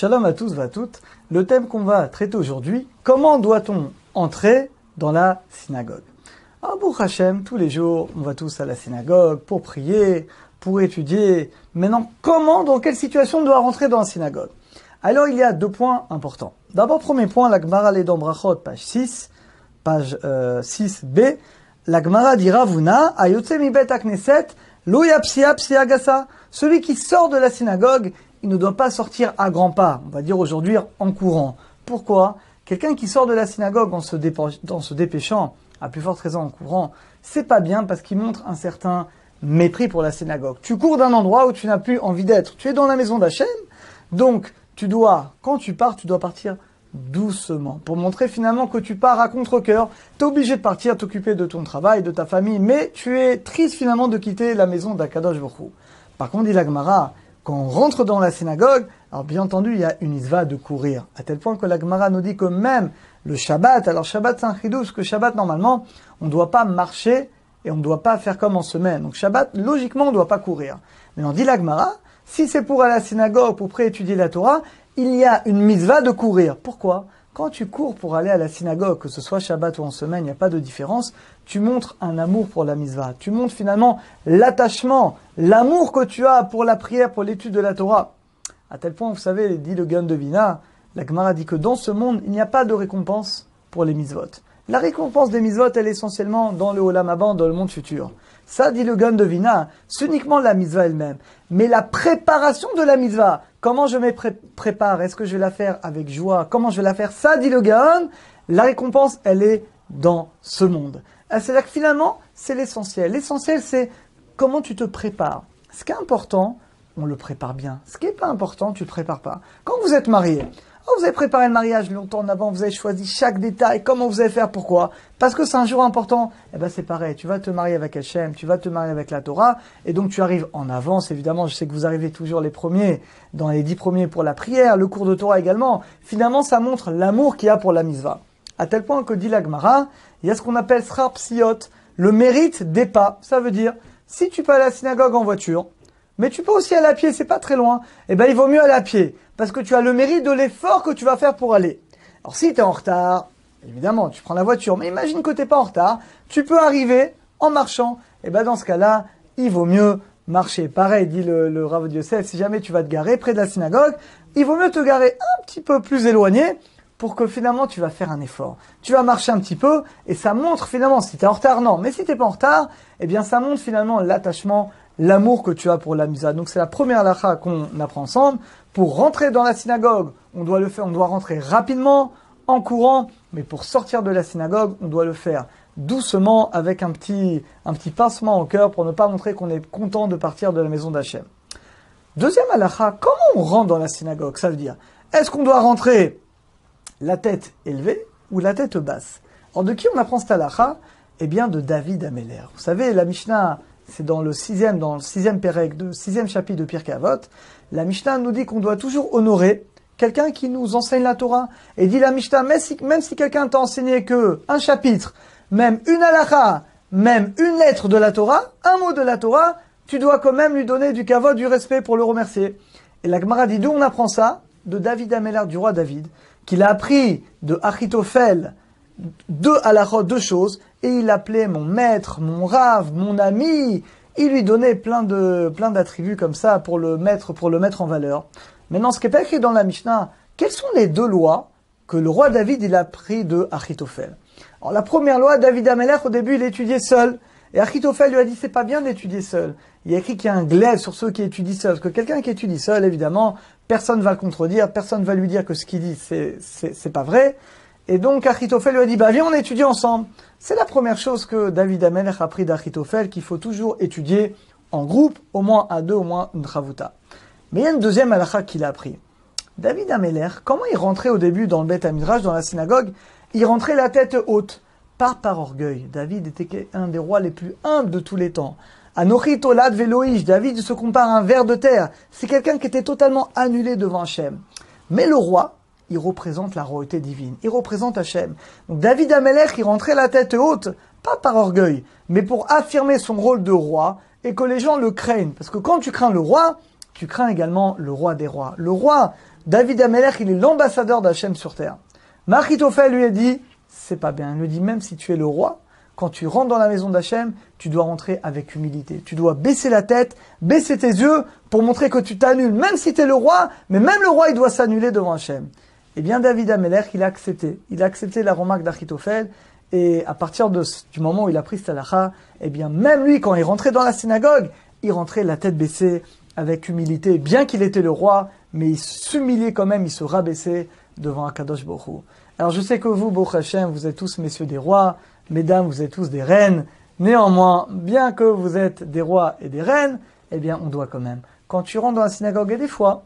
Shalom à tous et à toutes. Le thème qu'on va traiter aujourd'hui, comment doit-on entrer dans la synagogue? Alors, Baruch Hashem, tous les jours, on va tous à la synagogue pour prier, pour étudier. Maintenant, comment, dans quelle situation on doit rentrer dans la synagogue? Alors, il y a deux points importants. D'abord, premier point, la Gemara Ledom Brachot, page 6, page 6b. La Gemara dira, Ravuna, Ayotse mi bet hakneset, lo yapsia psia gasa. Celui qui sort de la synagogue, il ne doit pas sortir à grands pas, on va dire aujourd'hui en courant. Pourquoi? Quelqu'un qui sort de la synagogue en se dépêchant, à plus forte raison en courant, c'est pas bien parce qu'il montre un certain mépris pour la synagogue. Tu cours d'un endroit où tu n'as plus envie d'être. Tu es dans la maison d'Hachem, donc quand tu pars, tu dois partir doucement, pour montrer finalement que tu pars à contre-cœur. Tu es obligé de partir, t'occuper de ton travail, de ta famille, mais tu es triste finalement de quitter la maison d'Akadosh Baruch Hu. Par contre, dit la Gemara, quand on rentre dans la synagogue, alors bien entendu, il y a une isva de courir, à tel point que la Gemara nous dit que même le Shabbat, alors Shabbat c'est un chidouche, parce que Shabbat normalement, on ne doit pas marcher et on ne doit pas faire comme en semaine. Donc Shabbat, logiquement, on ne doit pas courir. Mais on dit la Gemara, si c'est pour aller à la synagogue, pour pré-étudier la Torah, il y a une mitzvah de courir. Pourquoi? Quand tu cours pour aller à la synagogue, que ce soit Shabbat ou en semaine, il n'y a pas de différence, tu montres un amour pour la mitzvah. Tu montres finalement l'attachement, l'amour que tu as pour la prière, pour l'étude de la Torah. À tel point, vous savez, dit le Gaon de Vilna, la Gemara dit que dans ce monde, il n'y a pas de récompense pour les mitzvot. La récompense des mitzvot, elle est essentiellement dans le Olam Haba, dans le monde futur. Ça, dit le Gaon de Vilna, c'est uniquement la mitzvah elle-même. Mais la préparation de la mitzvah, comment je me prépare, est-ce que je vais la faire avec joie, comment je vais la faire, ça, dit le Gaon, la récompense, elle est dans ce monde. C'est-à-dire que finalement, c'est l'essentiel. L'essentiel, c'est comment tu te prépares. Ce qui est important, on le prépare bien. Ce qui n'est pas important, tu ne le prépares pas. Quand vous êtes marié, vous avez préparé le mariage longtemps en avant, vous avez choisi chaque détail, comment vous allez faire, pourquoi? Parce que c'est un jour important. Eh ben c'est pareil, tu vas te marier avec Hachem, tu vas te marier avec la Torah, et donc tu arrives en avance, évidemment, je sais que vous arrivez toujours les premiers, dans les 10 premiers pour la prière, le cours de Torah également. Finalement, ça montre l'amour qu'il y a pour la mitzvah. À tel point que dit la Gemara, il y a ce qu'on appelle srar psiot, le mérite des pas. Ça veut dire, si tu peux aller à la synagogue en voiture, mais tu peux aussi aller à pied, c'est pas très loin, eh ben il vaut mieux aller à pied, parce que tu as le mérite de l'effort que tu vas faire pour aller. Alors si tu es en retard, évidemment, tu prends la voiture, mais imagine que tu n'es pas en retard, tu peux arriver en marchant, et ben dans ce cas-là, il vaut mieux marcher. Pareil, dit le Rav Yosef, si jamais tu vas te garer près de la synagogue, il vaut mieux te garer un petit peu plus éloigné, pour que finalement tu vas faire un effort. Tu vas marcher un petit peu, et ça montre finalement, si tu es en retard, non, mais si tu n'es pas en retard, eh bien ça montre finalement l'attachement, l'amour que tu as pour la mitzvah. Donc c'est la première halakha qu'on apprend ensemble. Pour rentrer dans la synagogue, on doit le faire, on doit rentrer rapidement, en courant, mais pour sortir de la synagogue, on doit le faire doucement, avec un petit pincement au cœur, pour ne pas montrer qu'on est content de partir de la maison d'Hachem. Deuxième halakha, comment on rentre dans la synagogue? Ça veut dire, est-ce qu'on doit rentrer la tête élevée ou la tête basse? Alors de qui on apprend cette halakha? Eh bien de David Améler. Vous savez, la Mishnah, c'est dans le sixième pérec, de sixième chapitre de Pirkei Avot, la Mishnah nous dit qu'on doit toujours honorer quelqu'un qui nous enseigne la Torah. Et dit la Mishnah, même si quelqu'un t'a enseigné que un chapitre, même une halakha, même une lettre de la Torah, un mot de la Torah, tu dois quand même lui donner du kavod, du respect pour le remercier. Et la Gemara dit, d'où on apprend ça? De David Améler, du roi David, qu'il a appris de Achitophel, deux choses, et il appelait mon maître, mon rave, mon ami. Il lui donnait plein d'attributs comme ça pour le mettre en valeur. Maintenant, ce qui n'est pas écrit dans la Mishnah, quelles sont les deux lois que le roi David il a pris de Achitophel? Alors la première loi, David Améler, au début, il étudiait seul. Et Achitophel lui a dit, c'est pas bien d'étudier seul. Il y a écrit qu'il y a un glaive sur ceux qui étudient seul. Parce que quelqu'un qui étudie seul, évidemment, personne ne va le contredire, personne ne va lui dire que ce qu'il dit, c'est pas vrai. Et donc, Achitophel lui a dit, viens, on étudie ensemble. C'est la première chose que David Améler a appris d'Achitophel, qu'il faut toujours étudier en groupe, au moins à deux, au moins une chavuta. Mais il y a une deuxième halakha qu'il a appris. David Améler, comment il rentrait au début dans le Beth Hamidrash, dans la synagogue? Il rentrait la tête haute, pas par orgueil. David était un des rois les plus humbles de tous les temps. Anochi Tolad Veloïch, David se compare à un ver de terre. C'est quelqu'un qui était totalement annulé devant Hachem. Mais le roi, il représente la royauté divine. Il représente Hachem. Donc David Améler, il rentrait la tête haute, pas par orgueil, mais pour affirmer son rôle de roi et que les gens le craignent. Parce que quand tu crains le roi, tu crains également le roi des rois. Le roi, David Amelech, il est l'ambassadeur d'Hachem sur terre. Achitophel lui a dit, c'est pas bien. Il lui dit, même si tu es le roi, quand tu rentres dans la maison d'Hachem, tu dois rentrer avec humilité. Tu dois baisser la tête, baisser tes yeux pour montrer que tu t'annules. Même si tu es le roi, mais même le roi, il doit s'annuler devant Hachem. Eh bien, David Amelech, il a accepté. Il a accepté la remarque d'Achitophel. Et à partir du moment où il a pris cette halakha, eh bien, même lui, quand il rentrait dans la synagogue, il rentrait la tête baissée, avec humilité. Bien qu'il était le roi, mais il s'humiliait quand même, il se rabaissait devant Akadosh Baruch Hu. Alors, je sais que vous, Baruch Hashem, vous êtes tous messieurs des rois, mesdames, vous êtes tous des reines. Néanmoins, bien que vous êtes des rois et des reines, eh bien, on doit quand même. Quand tu rentres dans la synagogue, et des fois,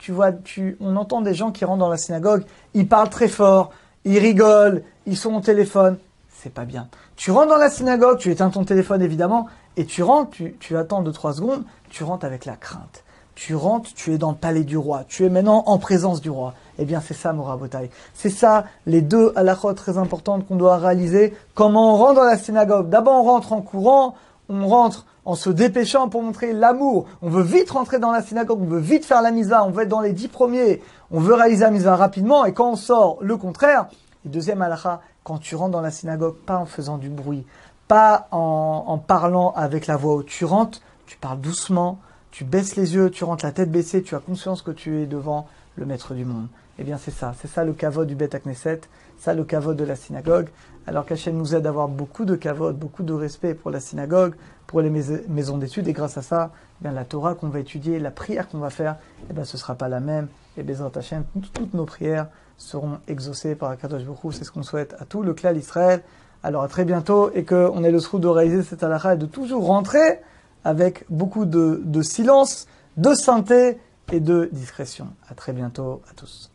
on entend des gens qui rentrent dans la synagogue, ils parlent très fort, ils rigolent, ils sont au téléphone. C'est pas bien. Tu rentres dans la synagogue, tu éteins ton téléphone évidemment, et tu rentres, tu attends 2-3 secondes, tu rentres avec la crainte. Tu rentres, tu es dans le palais du roi, tu es maintenant en présence du roi. Eh bien, c'est ça, Morabotai. C'est ça, les deux halakhot très importantes qu'on doit réaliser. Comment on rentre dans la synagogue? D'abord, on rentre en courant, on rentre en se dépêchant pour montrer l'amour. On veut vite rentrer dans la synagogue, on veut vite faire la misa, on veut être dans les 10 premiers, on veut réaliser la misa rapidement, et quand on sort, le contraire. Et deuxième halakha, quand tu rentres dans la synagogue, pas en faisant du bruit, pas en parlant avec la voix haute. Tu rentres, tu parles doucement, tu baisses les yeux, tu rentres la tête baissée, tu as conscience que tu es devant le maître du monde. Eh bien, c'est ça le kavod du Beth Knesset, ça le kavod de la synagogue. Alors qu'Hachem nous aide à avoir beaucoup de kavod, beaucoup de respect pour la synagogue, pour les maisons d'études, et grâce à ça, eh bien, la Torah qu'on va étudier, la prière qu'on va faire, eh bien, ce sera pas la même. Et Bezrat Hachem, toutes nos prières seront exaucées par Akadosh Baruch Hu. C'est ce qu'on souhaite à tout le clan Israël. Alors à très bientôt, et qu'on ait le srout de réaliser cette halakha et de toujours rentrer avec beaucoup de silence, de sainteté et de discrétion. À très bientôt à tous.